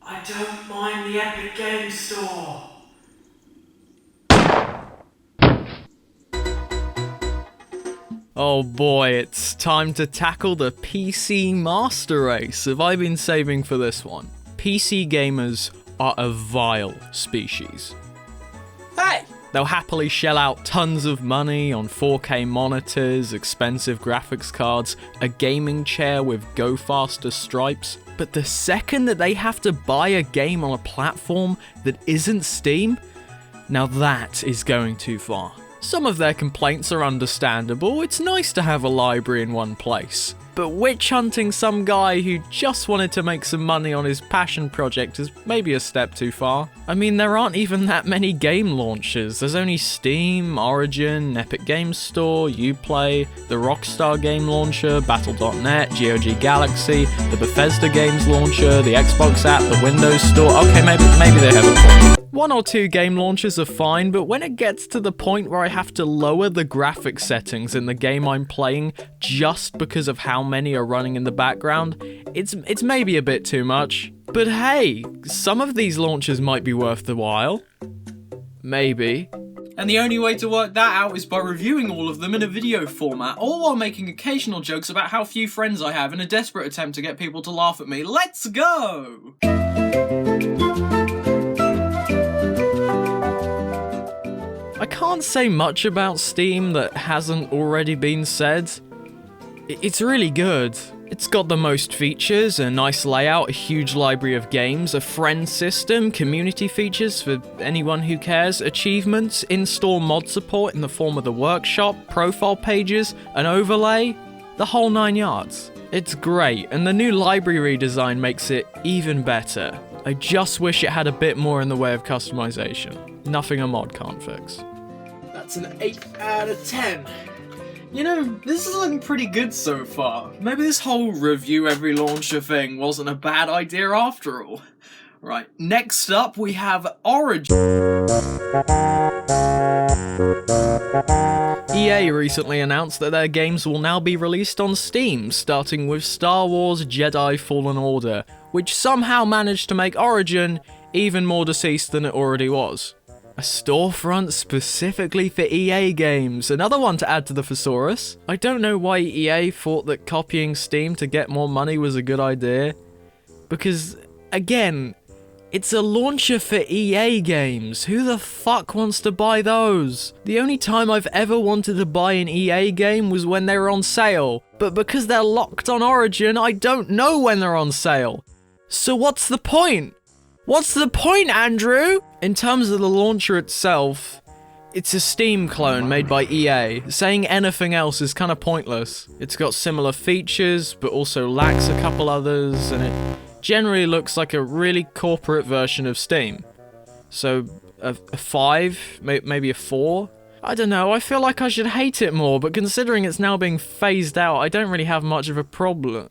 I don't mind the Epic Games Store. Oh boy, it's time to tackle the PC Master Race. Have I been saving for this one? PC gamers are a vile species. Hey! They'll happily shell out tons of money on 4K monitors, expensive graphics cards, a gaming chair with Go Faster stripes, but the second that they have to buy a game on a platform that isn't Steam, now that is going too far. Some of their complaints are understandable, it's nice to have a library in one place. But witch hunting some guy who just wanted to make some money on his passion project is maybe a step too far. I mean, there aren't even that many game launchers. There's only Steam, Origin, Epic Games Store, Uplay, the Rockstar game launcher, Battle.net, GOG Galaxy, the Bethesda games launcher, the Xbox app, the Windows Store. Okay, maybe they have a point. One or two game launchers are fine, but when it gets to the point where I have to lower the graphics settings in the game I'm playing just because of how many are running in the background, it's maybe a bit too much. But hey, some of these launchers might be worth the while. Maybe. And the only way to work that out is by reviewing all of them in a video format, or while making occasional jokes about how few friends I have in a desperate attempt to get people to laugh at me. Let's go! I can't say much about Steam that hasn't already been said. It's really good. It's got the most features, a nice layout, a huge library of games, a friend system, community features for anyone who cares, achievements, in-store mod support in the form of the workshop, profile pages, an overlay, the whole 9 yards. It's great, and the new library redesign makes it even better. I just wish it had a bit more in the way of customization. Nothing a mod can't fix. That's an 8 out of 10. You know, this is looking pretty good so far. Maybe this whole review every launcher thing wasn't a bad idea after all. Right, next up we have Origin. EA recently announced that their games will now be released on Steam, starting with Star Wars Jedi Fallen Order, which somehow managed to make Origin even more deceased than it already was. A storefront specifically for EA games, another one to add to the thesaurus. I don't know why EA thought that copying Steam to get more money was a good idea, because, again, it's a launcher for EA games. Who the fuck wants to buy those? The only time I've ever wanted to buy an EA game was when they were on sale, but because they're locked on Origin, I don't know when they're on sale. So what's the point? What's the point, Andrew? In terms of the launcher itself, it's a Steam clone made by EA. Saying anything else is kind of pointless. It's got similar features, but also lacks a couple others, and it generally looks like a really corporate version of Steam. So, a 5? Maybe a 4? I don't know, I feel like I should hate it more, but considering it's now being phased out, I don't really have much of a problem.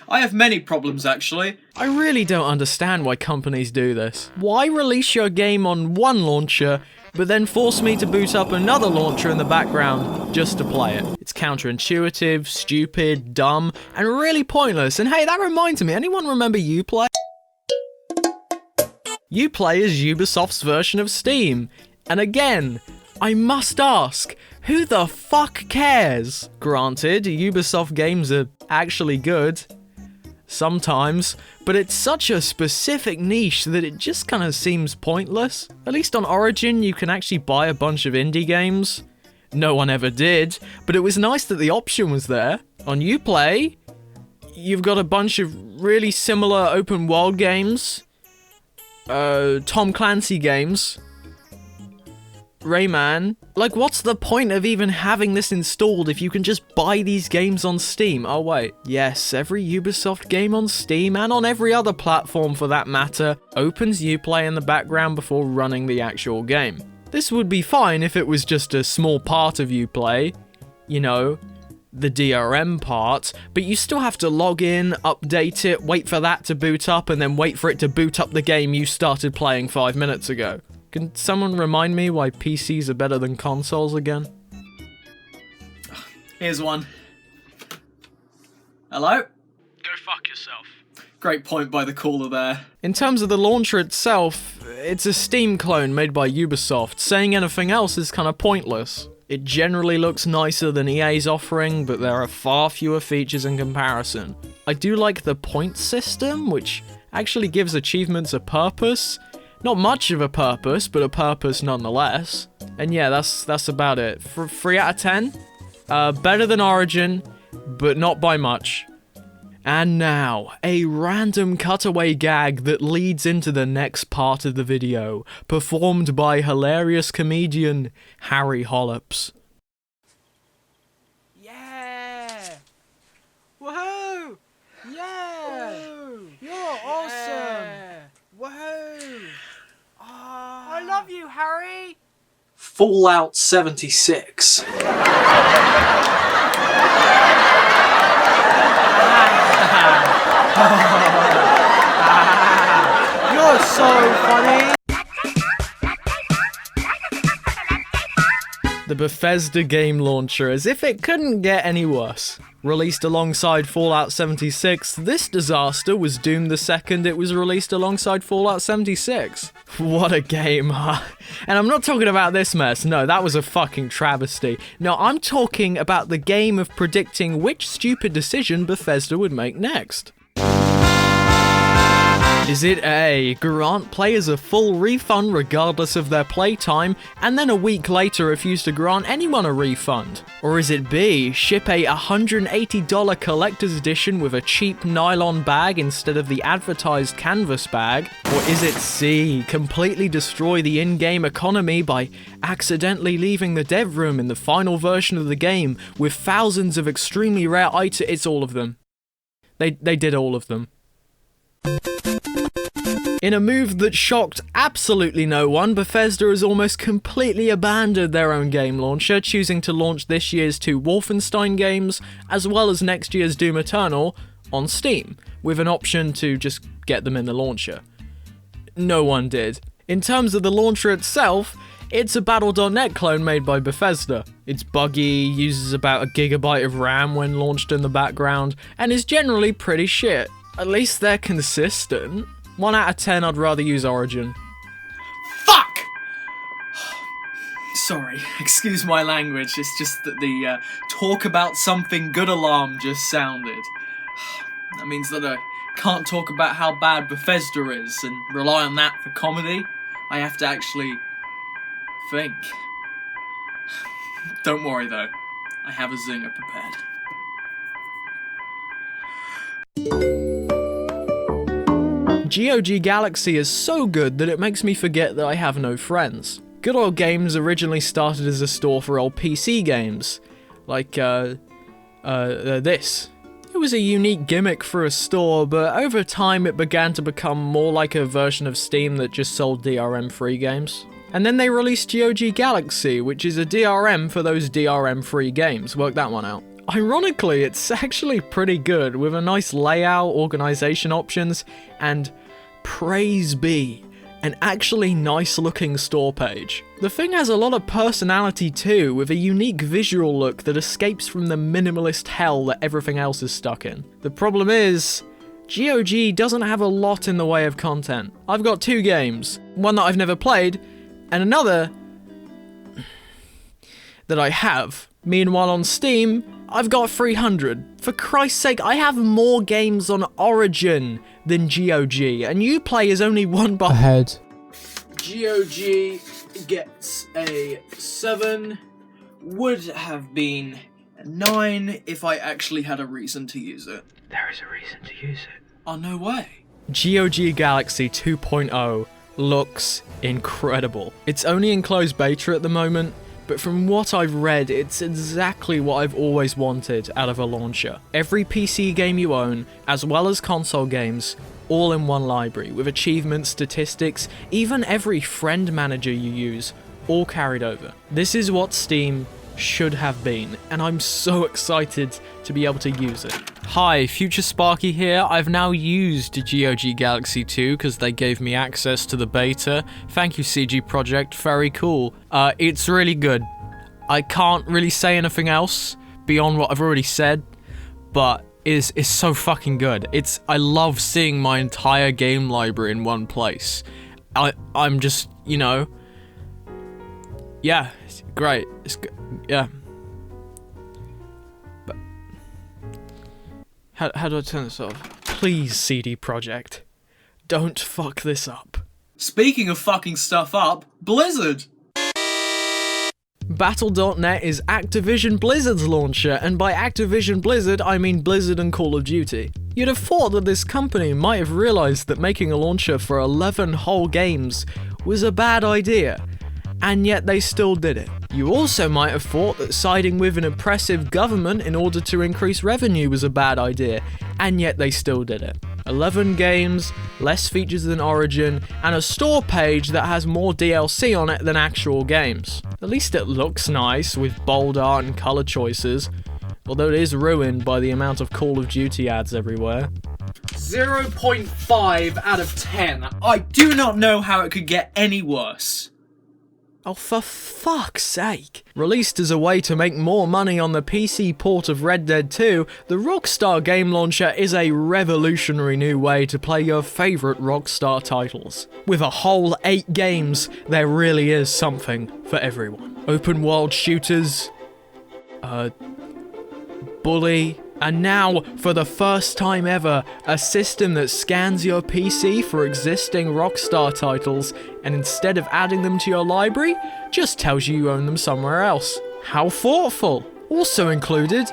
I have many problems, actually. I really don't understand why companies do this. Why release your game on one launcher, but then force me to boot up another launcher in the background just to play it? It's counterintuitive, stupid, dumb, and really pointless. And hey, that reminds me, anyone remember Uplay? Uplay is Ubisoft's version of Steam. And again, I must ask, who the fuck cares? Granted, Ubisoft games are actually good. Sometimes, but it's such a specific niche that it just kind of seems pointless. At least on Origin, you can actually buy a bunch of indie games. No one ever did, but it was nice that the option was there. On Uplay, you've got a bunch of really similar open world games. Tom Clancy games. Rayman. Like, what's the point of even having this installed if you can just buy these games on Steam? Oh wait, yes, every Ubisoft game on Steam, and on every other platform for that matter, opens Uplay in the background before running the actual game. This would be fine if it was just a small part of Uplay, you know, the DRM part, but you still have to log in, update it, wait for that to boot up, and then wait for it to boot up the game you started playing 5 minutes ago. Can someone remind me why PCs are better than consoles again? Here's one. Hello? Go fuck yourself. Great point by the caller there. In terms of the launcher itself, it's a Steam clone made by Ubisoft. Saying anything else is kind of pointless. It generally looks nicer than EA's offering, but there are far fewer features in comparison. I do like the point system, which actually gives achievements a purpose. Not much of a purpose, but a purpose nonetheless. And yeah, that's about it. 3 out of 10? Better than Origin, but not by much. And now, a random cutaway gag that leads into the next part of the video, performed by hilarious comedian Harry Hollops. Yeah! Woohoo! Yeah! Woohoo! You're awesome! Woohoo! I love you, Harry! Fallout 76. You're so funny! The Bethesda game launcher, as if it couldn't get any worse. Released alongside Fallout 76, this disaster was doomed the second it was released alongside Fallout 76. What a game, huh? And I'm not talking about this mess, no, that was a fucking travesty. No, I'm talking about the game of predicting which stupid decision Bethesda would make next. Is it A, grant players a full refund regardless of their playtime, and then a week later refuse to grant anyone a refund? Or is it B, ship a $180 collector's edition with a cheap nylon bag instead of the advertised canvas bag? Or is it C, completely destroy the in-game economy by accidentally leaving the dev room in the final version of the game with thousands of extremely rare items? It's all of them. They did all of them. In a move that shocked absolutely no one, Bethesda has almost completely abandoned their own game launcher, choosing to launch this year's 2 Wolfenstein games, as well as next year's Doom Eternal, on Steam, with an option to just get them in the launcher. No one did. In terms of the launcher itself, it's a Battle.net clone made by Bethesda. It's buggy, uses about a gigabyte of RAM when launched in the background, and is generally pretty shit. At least they're consistent. 1 out of 10, I'd rather use Origin. Fuck! Sorry, excuse my language, it's just that the talk about something good alarm just sounded. That means that I can't talk about how bad Bethesda is and rely on that for comedy. I have to actually think. Don't worry though, I have a zinger prepared. GOG Galaxy is so good that it makes me forget that I have no friends. Good Old Games originally started as a store for old PC games, like this. It was a unique gimmick for a store, but over time it began to become more like a version of Steam that just sold DRM-free games. And then they released GOG Galaxy, which is a DRM for those DRM-free games. Work that one out. Ironically, it's actually pretty good, with a nice layout, organization options, and praise be, an actually nice looking store page. The thing has a lot of personality too, with a unique visual look that escapes from the minimalist hell that everything else is stuck in. The problem is, GOG doesn't have a lot in the way of content. I've got 2 games, one that I've never played, and another that I have. Meanwhile on Steam, I've got 300. For Christ's sake, I have more games on Origin than GOG, and Uplay is only 1 bar ahead. GOG gets a 7, would have been a 9 if I actually had a reason to use it. There is a reason to use it. Oh, no way. GOG Galaxy 2.0 looks incredible. It's only in closed beta at the moment, but from what I've read, it's exactly what I've always wanted out of a launcher. Every PC game you own, as well as console games, all in one library, with achievements, statistics, even every friend manager you use, all carried over. This is what Steam should have been, and I'm so excited to be able to use it. Hi, Future Sparkie here. I've now used GOG Galaxy 2 because they gave me access to the beta. Thank you, CG Projekt, very cool. It's really good. I can't really say anything else beyond what I've already said, but is so fucking good. I love seeing my entire game library in one place. I'm just, you know, yeah, it's great. It's good. Yeah. But how do I turn this off? Please, CD Projekt, don't fuck this up. Speaking of fucking stuff up, Blizzard! Battle.net is Activision Blizzard's launcher, and by Activision Blizzard, I mean Blizzard and Call of Duty. You'd have thought that this company might have realised that making a launcher for 11 whole games was a bad idea, and yet they still did it. You also might have thought that siding with an oppressive government in order to increase revenue was a bad idea, and yet they still did it. 11 games, less features than Origin, and a store page that has more DLC on it than actual games. At least it looks nice, with bold art and colour choices, although it is ruined by the amount of Call of Duty ads everywhere. 0.5 out of 10. I do not know how it could get any worse. Oh, for fuck's sake. Released as a way to make more money on the PC port of Red Dead 2, the Rockstar game launcher is a revolutionary new way to play your favourite Rockstar titles. With a whole 8 games, there really is something for everyone. Open world shooters, bully, and now, for the first time ever, a system that scans your PC for existing Rockstar titles, and instead of adding them to your library, just tells you own them somewhere else. How thoughtful! Also included,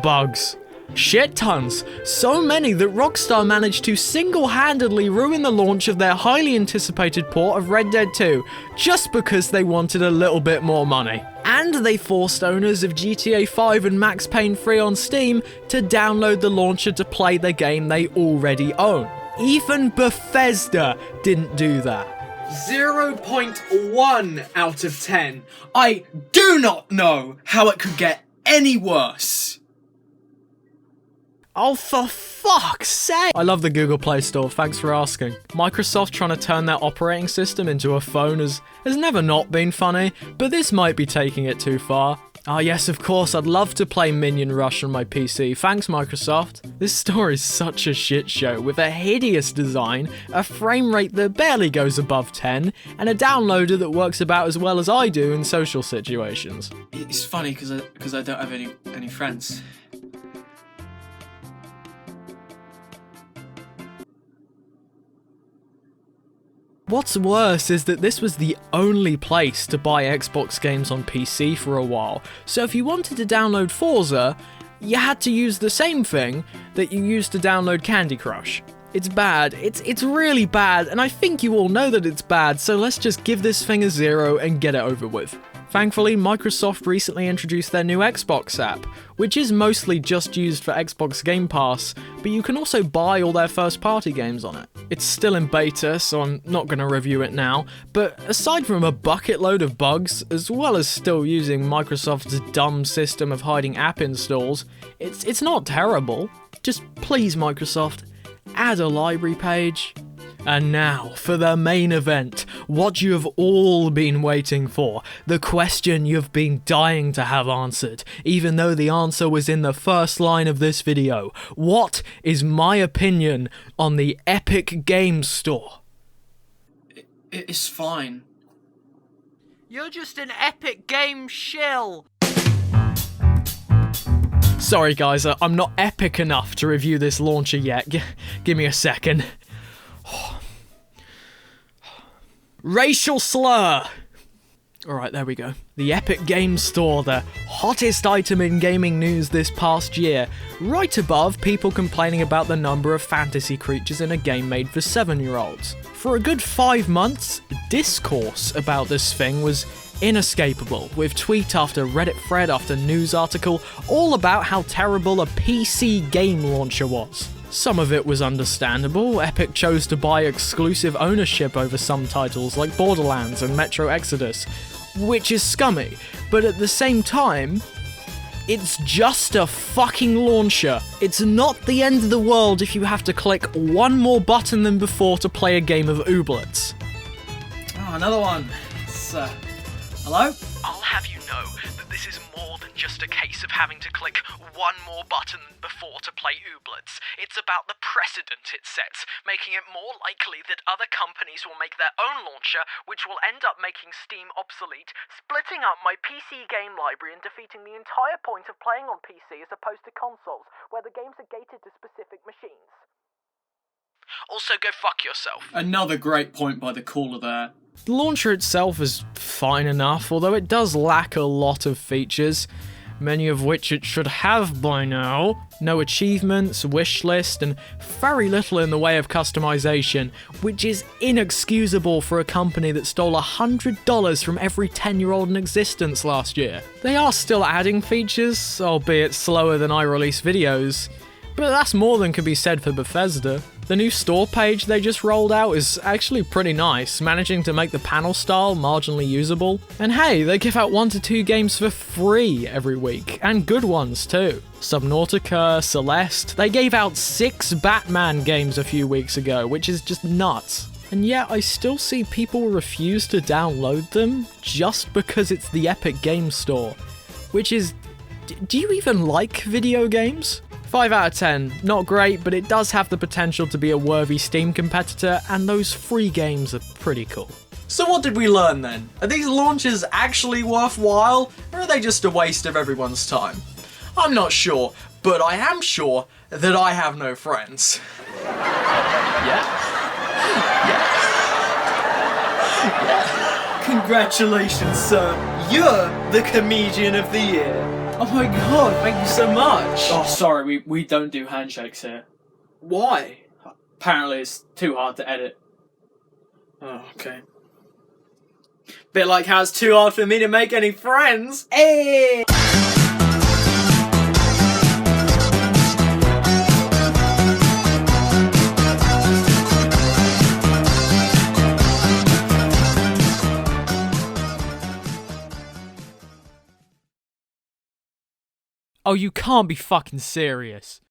bugs. Shit tons. So many that Rockstar managed to single-handedly ruin the launch of their highly anticipated port of Red Dead 2, just because they wanted a little bit more money. And they forced owners of GTA 5 and Max Payne 3 on Steam to download the launcher to play the game they already own. Even Bethesda didn't do that. 0.1 out of 10. I do not know how it could get any worse. Oh, for fuck's sake! I love the Google Play Store, thanks for asking. Microsoft trying to turn their operating system into a phone has never not been funny, but this might be taking it too far. Ah yes, of course, I'd love to play Minion Rush on my PC, thanks Microsoft. This store is such a shit show, with a hideous design, a frame rate that barely goes above 10, and a downloader that works about as well as I do in social situations. It's funny because I don't have any friends. What's worse is that this was the only place to buy Xbox games on PC for a while, so if you wanted to download Forza, you had to use the same thing that you used to download Candy Crush. It's bad, it's really bad, and I think you all know that it's bad, so let's just give this thing a 0 and get it over with. Thankfully, Microsoft recently introduced their new Xbox app, which is mostly just used for Xbox Game Pass, but you can also buy all their first-party games on it. It's still in beta, so I'm not going to review it now, but aside from a bucket load of bugs, as well as still using Microsoft's dumb system of hiding app installs, it's not terrible. Just please, Microsoft, add a library page. And now, for the main event, what you have all been waiting for, the question you've been dying to have answered, even though the answer was in the first line of this video. What is my opinion on the Epic Games Store? It's fine. You're just an Epic Game shill. Sorry guys, I'm not epic enough to review this launcher yet. Give me a second. Racial slur! Alright, there we go. The Epic Games Store, the hottest item in gaming news this past year, right above people complaining about the number of fantasy creatures in a game made for 7-year-olds. For a good 5 months, discourse about this thing was inescapable, with tweet after Reddit thread after news article all about how terrible a PC game launcher was. Some of it was understandable. Epic chose to buy exclusive ownership over some titles like Borderlands and Metro Exodus, which is scummy, but at the same time, it's just a fucking launcher. It's not the end of the world if you have to click one more button than before to play a game of Ooblets. Oh, another one. It's, hello? I'll have you know that this is more than just just a case of having to click one more button than before to play Ooblets. It's about the precedent it sets, making it more likely that other companies will make their own launcher, which will end up making Steam obsolete, splitting up my PC game library and defeating the entire point of playing on PC as opposed to consoles, where the games are gated to specific machines. Also, go fuck yourself. Another great point by the caller there. The launcher itself is fine enough, although it does lack a lot of features, many of which it should have by now. No achievements, wish list, and very little in the way of customization, which is inexcusable for a company that stole $100 from every 10-year-old in existence last year. They are still adding features, albeit slower than I release videos, but that's more than can be said for Bethesda. The new store page they just rolled out is actually pretty nice, managing to make the panel style marginally usable. And hey, they give out 1 to 2 games for free every week, and good ones too. Subnautica, Celeste, they gave out 6 Batman games a few weeks ago, which is just nuts. And yet I still see people refuse to download them just because it's the Epic Games Store. Which is... do you even like video games? 5 out of 10, not great, but it does have the potential to be a worthy Steam competitor, and those free games are pretty cool. So what did we learn then? Are these launches actually worthwhile, or are they just a waste of everyone's time? I'm not sure, but I am sure that I have no friends. Yeah? Yeah. Congratulations, sir. You're the comedian of the year. Oh my god, thank you so much. Oh, sorry, we don't do handshakes here. Why? Apparently it's too hard to edit. Oh, okay. Bit like how it's too hard for me to make any friends. Hey! Oh, you can't be fucking serious.